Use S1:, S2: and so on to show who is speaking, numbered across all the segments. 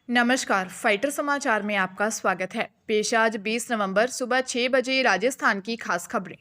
S1: नमस्कार, फाइटर समाचार में आपका स्वागत है। पेश आज 20 नवंबर सुबह 6 बजे राजस्थान की खास खबरें।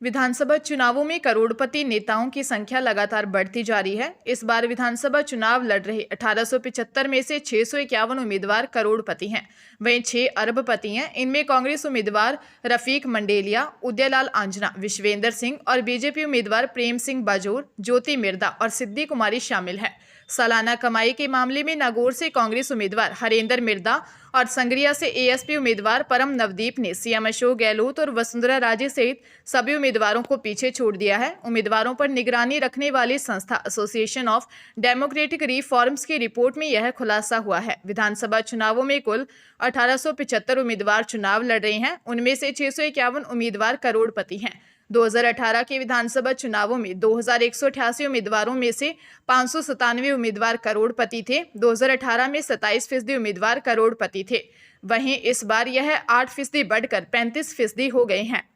S1: विधानसभा चुनावों में करोड़पति नेताओं की संख्या लगातार बढ़ती जा रही है। इस बार विधानसभा चुनाव लड़ रहे 1875 में से 651 उम्मीदवार करोड़पति हैं, वहीं 6 अरबपति हैं। इनमें कांग्रेस उम्मीदवार रफीक मंडेलिया, उदयलाल आंजना, विश्वेंद्र सिंह और बीजेपी उम्मीदवार प्रेम सिंह बाजोर, ज्योति मिर्दा और सिद्धि कुमारी शामिल है। सालाना कमाई के मामले में नागौर से कांग्रेस उम्मीदवार हरेंद्र मिर्दा और संगरिया से एएसपी उम्मीदवार परम नवदीप ने सीएम अशोक गहलोत और वसुंधरा राजे सहित सभी उम्मीदवारों को पीछे छोड़ दिया है। उम्मीदवारों पर निगरानी रखने वाली संस्था एसोसिएशन ऑफ डेमोक्रेटिक रिफॉर्म्स की रिपोर्ट में यह खुलासा हुआ है। विधानसभा चुनावों में कुल 1875 उम्मीदवार चुनाव लड़ रहे हैं। उनमें से 651 उम्मीदवार करोड़पति हैं। 2018 के विधानसभा चुनावों में 2188 उम्मीदवारों में से 597 उम्मीदवार करोड़पति थे। 2018 में 27% उम्मीदवार करोड़पति थे। वहीं इस बार यह 8% बढ़कर 35% हो गए हैं।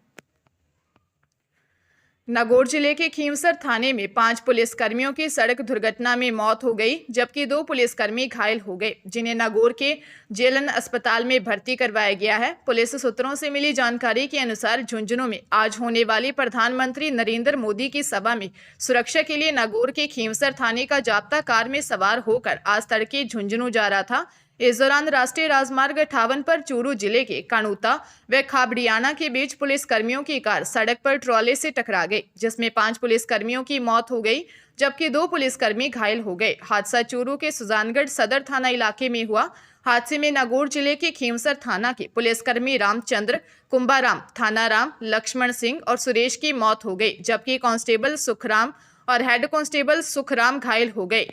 S1: नागौर जिले के खींवसर थाने में 5 पुलिसकर्मियों की सड़क दुर्घटना में मौत हो गई, जबकि 2 पुलिसकर्मी घायल हो गए, जिन्हें नागौर के जेलन अस्पताल में भर्ती करवाया गया है। पुलिस सूत्रों से मिली जानकारी के अनुसार झुंझुनू में आज होने वाली प्रधानमंत्री नरेंद्र मोदी की सभा में सुरक्षा के लिए नागौर के खींवसर थाने का जाब्ता कार में सवार होकर आज तड़के झुंझुनू जा रहा था। इस दौरान राष्ट्रीय राजमार्ग 58 पर चूरू जिले के कानूता व खाबड़ियाना के बीच पुलिसकर्मियों की कार सड़क पर ट्रॉले से टकरा गई, जिसमें 5 पुलिसकर्मियों की मौत हो गई, जबकि 2 पुलिसकर्मी घायल हो गए। हादसा चूरू के सुजानगढ़ सदर थाना इलाके में हुआ। हादसे में नागौर जिले के खींवसर थाना के पुलिसकर्मी रामचंद्र, कुंभाराम, थानाराम, लक्ष्मण सिंह और सुरेश की मौत हो गई, जबकि कांस्टेबल सुखराम और हेड कांस्टेबल सुखराम घायल हो गए।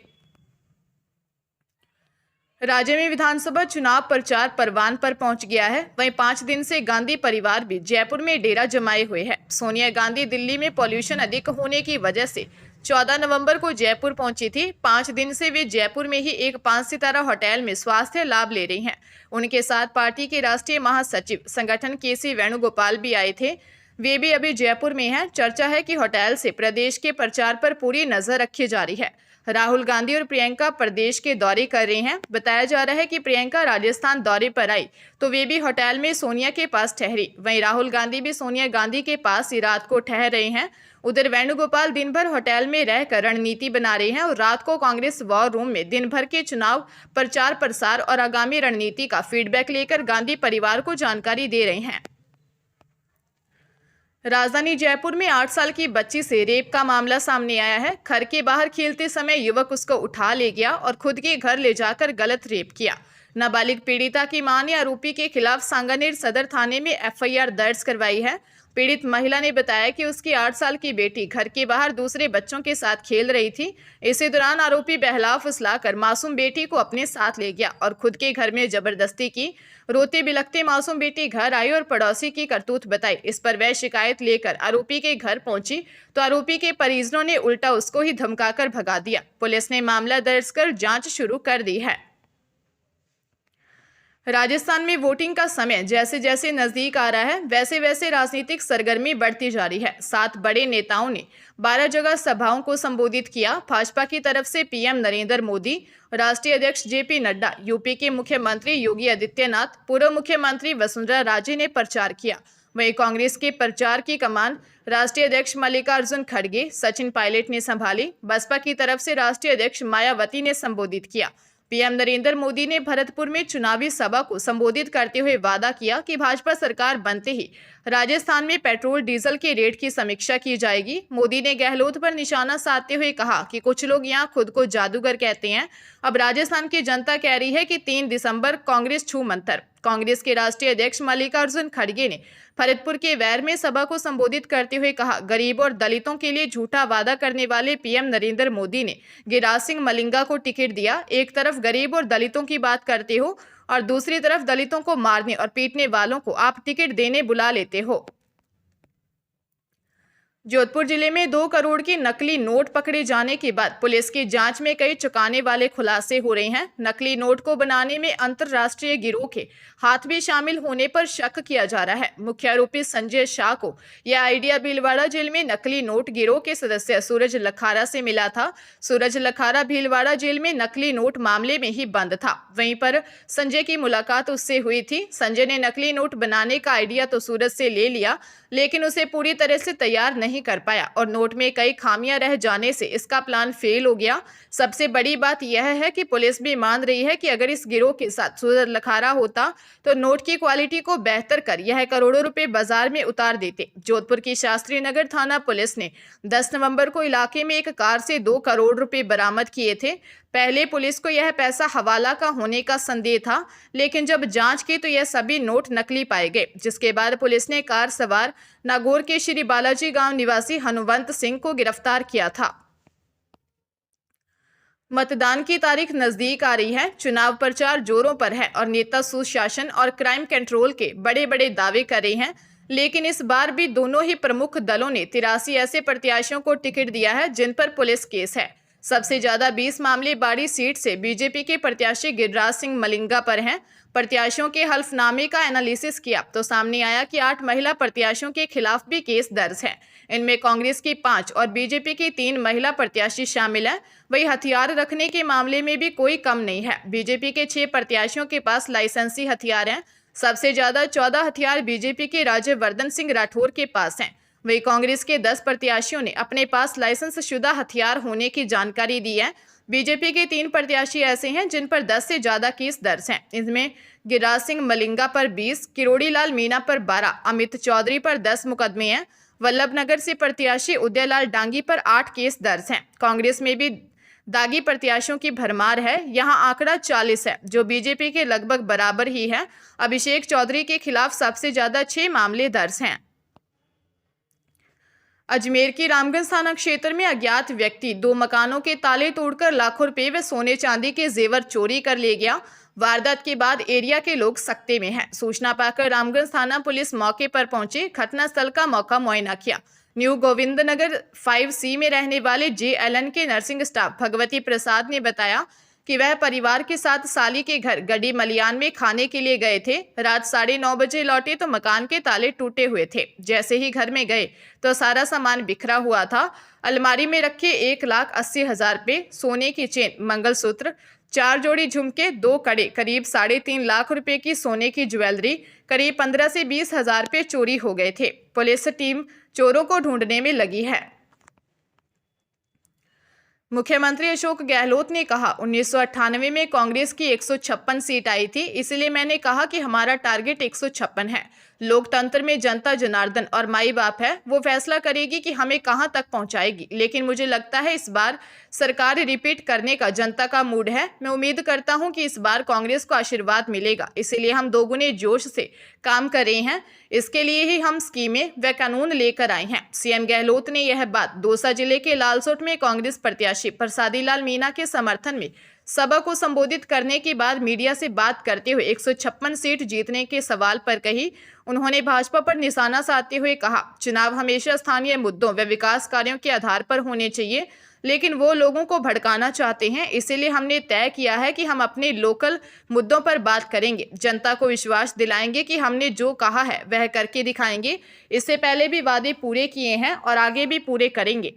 S1: राज्य में विधानसभा चुनाव प्रचार परवान पर पहुंच गया है। वहीं 5 दिन से गांधी परिवार भी जयपुर में डेरा जमाए हुए है। सोनिया गांधी दिल्ली में पॉल्यूशन अधिक होने की वजह से 14 नवंबर को जयपुर पहुंची थी। 5 दिन से वे जयपुर में ही एक 5 सितारा होटल में स्वास्थ्य लाभ ले रही हैं। उनके साथ पार्टी के राष्ट्रीय महासचिव संगठन केसी वेणुगोपाल भी आए थे। वे भी अभी जयपुर में हैं। चर्चा है कि होटल से प्रदेश के प्रचार पर पूरी नजर रखी जा रही है। राहुल गांधी और प्रियंका प्रदेश के दौरे कर रहे हैं। बताया जा रहा है कि प्रियंका राजस्थान दौरे पर आई तो वे भी होटल में सोनिया के पास ठहरी। वहीं राहुल गांधी भी सोनिया गांधी के पास ही रात को ठहर रहे हैं। उधर वेणुगोपाल दिन भर होटल में रहकर रणनीति बना रहे हैं और रात को कांग्रेस वॉर रूम में दिन भर के चुनाव प्रचार प्रसार और आगामी रणनीति का फीडबैक लेकर गांधी परिवार को जानकारी दे रहे हैं। राजधानी जयपुर में 8 साल की बच्ची से रेप का मामला सामने आया है। घर के बाहर खेलते समय युवक उसको उठा ले गया और खुद के घर ले जाकर गलत रेप किया। नाबालिग पीड़िता की मां ने आरोपी के खिलाफ सांगानेर सदर थाने में एफआईआर दर्ज करवाई है। पीड़ित महिला ने बताया कि उसकी 8 साल की बेटी घर के बाहर दूसरे बच्चों के साथ खेल रही थी। इसी दौरान आरोपी बहला फुसलाकर मासूम बेटी को अपने साथ ले गया और खुद के घर में जबरदस्ती की। रोते बिलखते मासूम बेटी घर आई और पड़ोसी की करतूत बताई। इस पर वह शिकायत लेकर आरोपी के घर पहुंची तो आरोपी के परिजनों ने उल्टा उसको ही धमकाकर भगा दिया। पुलिस ने मामला दर्ज कर जांच शुरू कर दी है। राजस्थान में वोटिंग का समय जैसे जैसे नजदीक आ रहा है, वैसे वैसे राजनीतिक सरगर्मी बढ़ती जा रही है। 7 बड़े नेताओं ने 12 जगह सभाओं को संबोधित किया। भाजपा की तरफ से पीएम नरेंद्र मोदी, राष्ट्रीय अध्यक्ष जेपी नड्डा, यूपी के मुख्यमंत्री योगी आदित्यनाथ, पूर्व मुख्यमंत्री वसुंधरा राजे ने प्रचार किया। वहीं कांग्रेस के प्रचार की कमान राष्ट्रीय अध्यक्ष मल्लिकार्जुन खड़गे, सचिन पायलट ने संभाली। बसपा की तरफ से राष्ट्रीय अध्यक्ष मायावती ने संबोधित किया। पीएम नरेंद्र मोदी ने भरतपुर में चुनावी सभा को संबोधित करते हुए वादा किया कि भाजपा सरकार बनते ही राजस्थान में पेट्रोल डीजल के रेट की समीक्षा की जाएगी। मोदी ने गहलोत पर निशाना साधते हुए कहा कि कुछ लोग यहां खुद को जादूगर कहते हैं। अब राजस्थान की जनता कह रही है कि 3 दिसंबर कांग्रेस छू मंतर। कांग्रेस के राष्ट्रीय अध्यक्ष मल्लिकार्जुन खड़गे ने भरतपुर के वैर में सभा को संबोधित करते हुए कहा, गरीब और दलितों के लिए झूठा वादा करने वाले पीएम नरेंद्र मोदी ने गिरिराज सिंह मलिंगा को टिकट दिया। एक तरफ गरीब और दलितों की बात करते हो और दूसरी तरफ दलितों को मारने और पीटने वालों को आप टिकट देने बुला लेते हो। जोधपुर जिले में 2 करोड़ की नकली नोट पकड़े जाने के बाद पुलिस की जांच में कई चौंकाने वाले खुलासे हो रहे हैं। नकली नोट को बनाने में अंतर्राष्ट्रीय गिरोह के हाथ भी शामिल होने पर शक किया जा रहा है। मुख्य आरोपी संजय शाह को यह आइडिया भीलवाड़ा जेल में नकली नोट गिरोह के सदस्य सूरज लखारा से मिला था। सूरज लखारा भीलवाड़ा जेल में नकली नोट मामले में ही बंद था। वहीं पर संजय की मुलाकात उससे हुई थी। संजय ने नकली नोट बनाने का आइडिया तो सूरज से ले लिया, लेकिन उसे पूरी तरह से तैयार नहीं कर पाया और नोट में कई खामियां रह जाने से इसका प्लान फेल हो गया। सबसे बड़ी बात यह है कि पुलिस भी मान रही है कि अगर इस गिरोह के साथ सूरज लखारा होता तो नोट की क्वालिटी को बेहतर कर यह करोड़ों रुपए बाजार में उतार देते। जोधपुर की शास्त्री नगर थाना पुलिस ने 10 नवंबर को इलाके में एक कार से 2 करोड़ रुपए बरामद किए थे। पहले पुलिस को यह पैसा हवाला का होने का संदेह था, लेकिन जब जांच की तो यह सभी नोट नकली पाए गए, जिसके बाद पुलिस ने कार सवार नागौर के श्री बालाजी गांव निवासी हनुवंत सिंह को गिरफ्तार किया था। मतदान की तारीख नजदीक आ रही है। चुनाव प्रचार जोरों पर है और नेता सुशासन और क्राइम कंट्रोल के बड़े बड़े दावे कर रहे हैं, लेकिन इस बार भी दोनों ही प्रमुख दलों ने 83 ऐसे प्रत्याशियों को टिकट दिया है जिन पर पुलिस केस है। सबसे ज्यादा 20 मामले बाड़ी सीट से बीजेपी के प्रत्याशी गिरिराज सिंह मलिंगा पर हैं। प्रत्याशियों के हल्फनामे का एनालिसिस किया तो सामने आया कि 8 महिला प्रत्याशियों के खिलाफ भी केस दर्ज है। इनमें कांग्रेस की 5 और बीजेपी की 3 महिला प्रत्याशी शामिल हैं। वही हथियार रखने के मामले में भी कोई कम नहीं है। बीजेपी के 6 प्रत्याशियों के पास लाइसेंसी हथियार हैं। सबसे ज्यादा 14 हथियार बीजेपी के राज्यवर्धन सिंह राठौर के पास हैं। वही कांग्रेस के 10 प्रत्याशियों ने अपने पास लाइसेंस शुदा हथियार होने की जानकारी दी है। बीजेपी के 3 प्रत्याशी ऐसे हैं जिन पर 10 से ज्यादा केस दर्ज हैं। इनमें गिरिराज सिंह मलिंगा पर 20, किरोड़ी लाल मीणा पर 12, अमित चौधरी पर 10 मुकदमे हैं। वल्लभनगर से प्रत्याशी उदयलाल डांगी पर 8 केस दर्ज हैं। कांग्रेस में भी दागी प्रत्याशियों की भरमार है। यहां आंकड़ा 40 है, जो बीजेपी के लगभग बराबर ही है। अभिषेक चौधरी के खिलाफ सबसे ज्यादा 6 मामले दर्ज हैं। अजमेर की रामगंज थाना क्षेत्र में अज्ञात व्यक्ति 2 मकानों के ताले तोड़कर लाखों रुपए व सोने चांदी के जेवर चोरी कर ले गया। वारदात के बाद एरिया के लोग सकते में हैं। सूचना पाकर रामगंज थाना पुलिस मौके पर पहुंचे, घटनास्थल का मौका मुआयना किया। न्यू गोविंदनगर 5C में रहने वाले JLN के नर्सिंग स्टाफ भगवती प्रसाद ने बताया कि वह परिवार के साथ साली के घर गड्डी मलियान में खाने के लिए गए थे। रात 9:30 बजे लौटे तो मकान के ताले टूटे हुए थे। जैसे ही घर में गए तो सारा सामान बिखरा हुआ था। अलमारी में रखे 1,80,000 रुपये, सोने की चेन, मंगलसूत्र, 4 जोड़ी झुमके, 2 कड़े, करीब 3.5 लाख रुपए की सोने की ज्वेलरी, करीब 15 से 20 हजार रुपये चोरी हो गए थे। पुलिस टीम चोरों को ढूंढने में लगी है। मुख्यमंत्री अशोक गहलोत ने कहा, 1998 में कांग्रेस की 156 सीट आई थी, इसलिए मैंने कहा कि हमारा टारगेट 156 है। लोकतंत्र में जनता जनार्दन और माई बाप है, वो फैसला करेगी कि हमें कहां तक पहुंचाएगी। लेकिन मुझे लगता है इस बार सरकार रिपीट करने का जनता का मूड है। मैं उम्मीद करता हूं कि इस बार कांग्रेस को आशीर्वाद मिलेगा, इसलिए हम दोगुने जोश से काम कर रहे हैं। इसके लिए ही हम स्कीमें व कानून लेकर आए हैं। सीएम गहलोत ने यह बात दौसा जिले के लालसोट में कांग्रेस प्रत्याशी प्रसादी लाल मीणा के समर्थन में सभा को संबोधित करने के बाद मीडिया से बात करते हुए 156 सीट जीतने के सवाल पर कही। उन्होंने भाजपा पर निशाना साधते हुए कहा, चुनाव हमेशा स्थानीय मुद्दों व विकास कार्यों के आधार पर होने चाहिए, लेकिन वो लोगों को भड़काना चाहते हैं। इसीलिए हमने तय किया है कि हम अपने लोकल मुद्दों पर बात करेंगे, जनता को विश्वास दिलाएंगे कि हमने जो कहा है वह करके दिखाएंगे। इससे पहले भी वादे पूरे किए हैं और आगे भी पूरे करेंगे।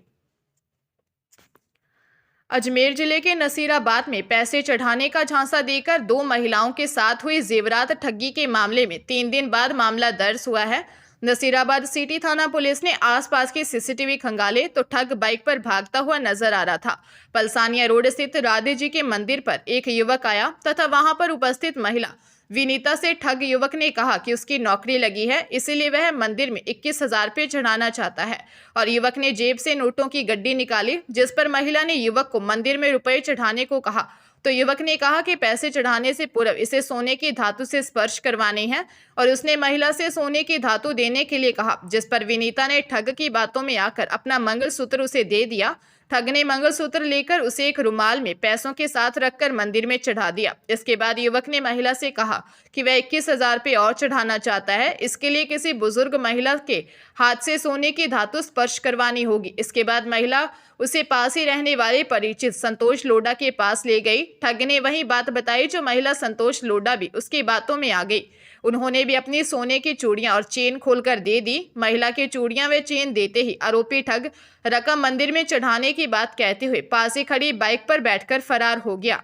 S1: अजमेर जिले के नसीराबाद में पैसे चढ़ाने का झांसा देकर 2 महिलाओं के साथ हुई जेवरात ठगी के मामले में 3 दिन बाद मामला दर्ज हुआ है। नसीराबाद सिटी थाना पुलिस ने आसपास के सीसीटीवी खंगाले तो ठग बाइक पर भागता हुआ नजर आ रहा था। पलसानिया रोड स्थित राधे जी के मंदिर पर एक युवक आया तथा वहां पर उपस्थित महिला विनीता से ठग युवक ने कहा कि उसकी नौकरी लगी है, इसीलिए वह मंदिर में 21,000 रुपये चढ़ाना चाहता है। और युवक ने जेब से नोटों की गड्डी निकाली, जिस पर महिला ने युवक को मंदिर में रुपए चढ़ाने को कहा। तो युवक ने कहा कि पैसे चढ़ाने से पूर्व इसे सोने की धातु से स्पर्श करवाने हैं और उसने महिला से सोने की धातु देने के लिए कहा, जिस पर विनीता ने ठग की बातों में आकर अपना मंगलसूत्र उसे दे दिया। ठग ने मंगलसूत्र लेकर उसे एक रुमाल में पैसों के साथ रखकर मंदिर में चढ़ा दिया। इसके बाद युवक ने महिला से कहा कि वह 21,000 रुपये और चढ़ाना चाहता है। इसके लिए किसी बुजुर्ग महिला के हाथ से सोने की धातु स्पर्श करवानी होगी। इसके बाद महिला उसे पास ही रहने वाले परिचित संतोष लोढ़ा के पास ले गई। ठग ने वही बात बताई जो महिला संतोष लोढ़ा भी उसकी बातों में आ गई। उन्होंने भी अपनी सोने की चूड़ियां और चेन खोलकर दे दी। महिला की चूड़ियां व चेन देते ही आरोपी ठग रकम मंदिर में चढ़ाने की बात कहते हुए पास ही खड़ी बाइक पर बैठकर फरार हो गया।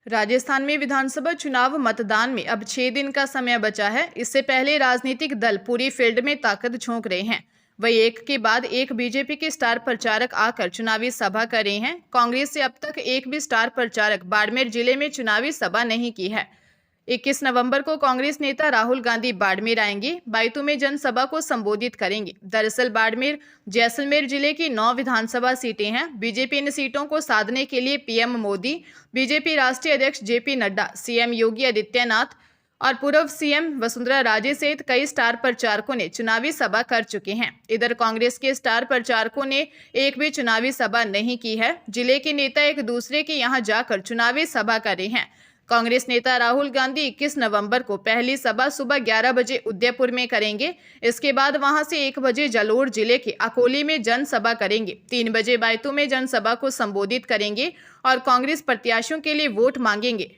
S1: राजस्थान में विधानसभा चुनाव मतदान में अब 6 दिन का समय बचा है। इससे पहले राजनीतिक दल पूरी फील्ड में ताकत झोंक रहे हैं। वही एक के बाद एक बीजेपी के स्टार प्रचारक आकर चुनावी सभा कर रहे हैं। कांग्रेस से अब तक एक भी स्टार प्रचारक बाड़मेर जिले में चुनावी सभा नहीं की है। 21 नवंबर को कांग्रेस नेता राहुल गांधी बाड़मेर आएंगे। बायतू में जनसभा को संबोधित करेंगे। दरअसल बाड़मेर जैसलमेर जिले की 9 विधानसभा सीटें हैं। बीजेपी इन सीटों को साधने के लिए पीएम मोदी, बीजेपी राष्ट्रीय अध्यक्ष जेपी नड्डा, सीएम योगी आदित्यनाथ और पूर्व सीएम वसुंधरा राजे सहित कई स्टार प्रचारकों ने चुनावी सभा कर चुके हैं। इधर कांग्रेस के स्टार प्रचारकों ने एक भी चुनावी सभा नहीं की है। जिले के नेता एक दूसरे के यहां जाकर चुनावी सभा कर रहे हैं। कांग्रेस नेता राहुल गांधी 21 नवंबर को पहली सभा सुबह 11 बजे उदयपुर में करेंगे। इसके बाद वहां से 1 बजे जालोर जिले के अकोली में जनसभा करेंगे। 3 बजे बायतू में जनसभा को संबोधित करेंगे और कांग्रेस प्रत्याशियों के लिए वोट मांगेंगे।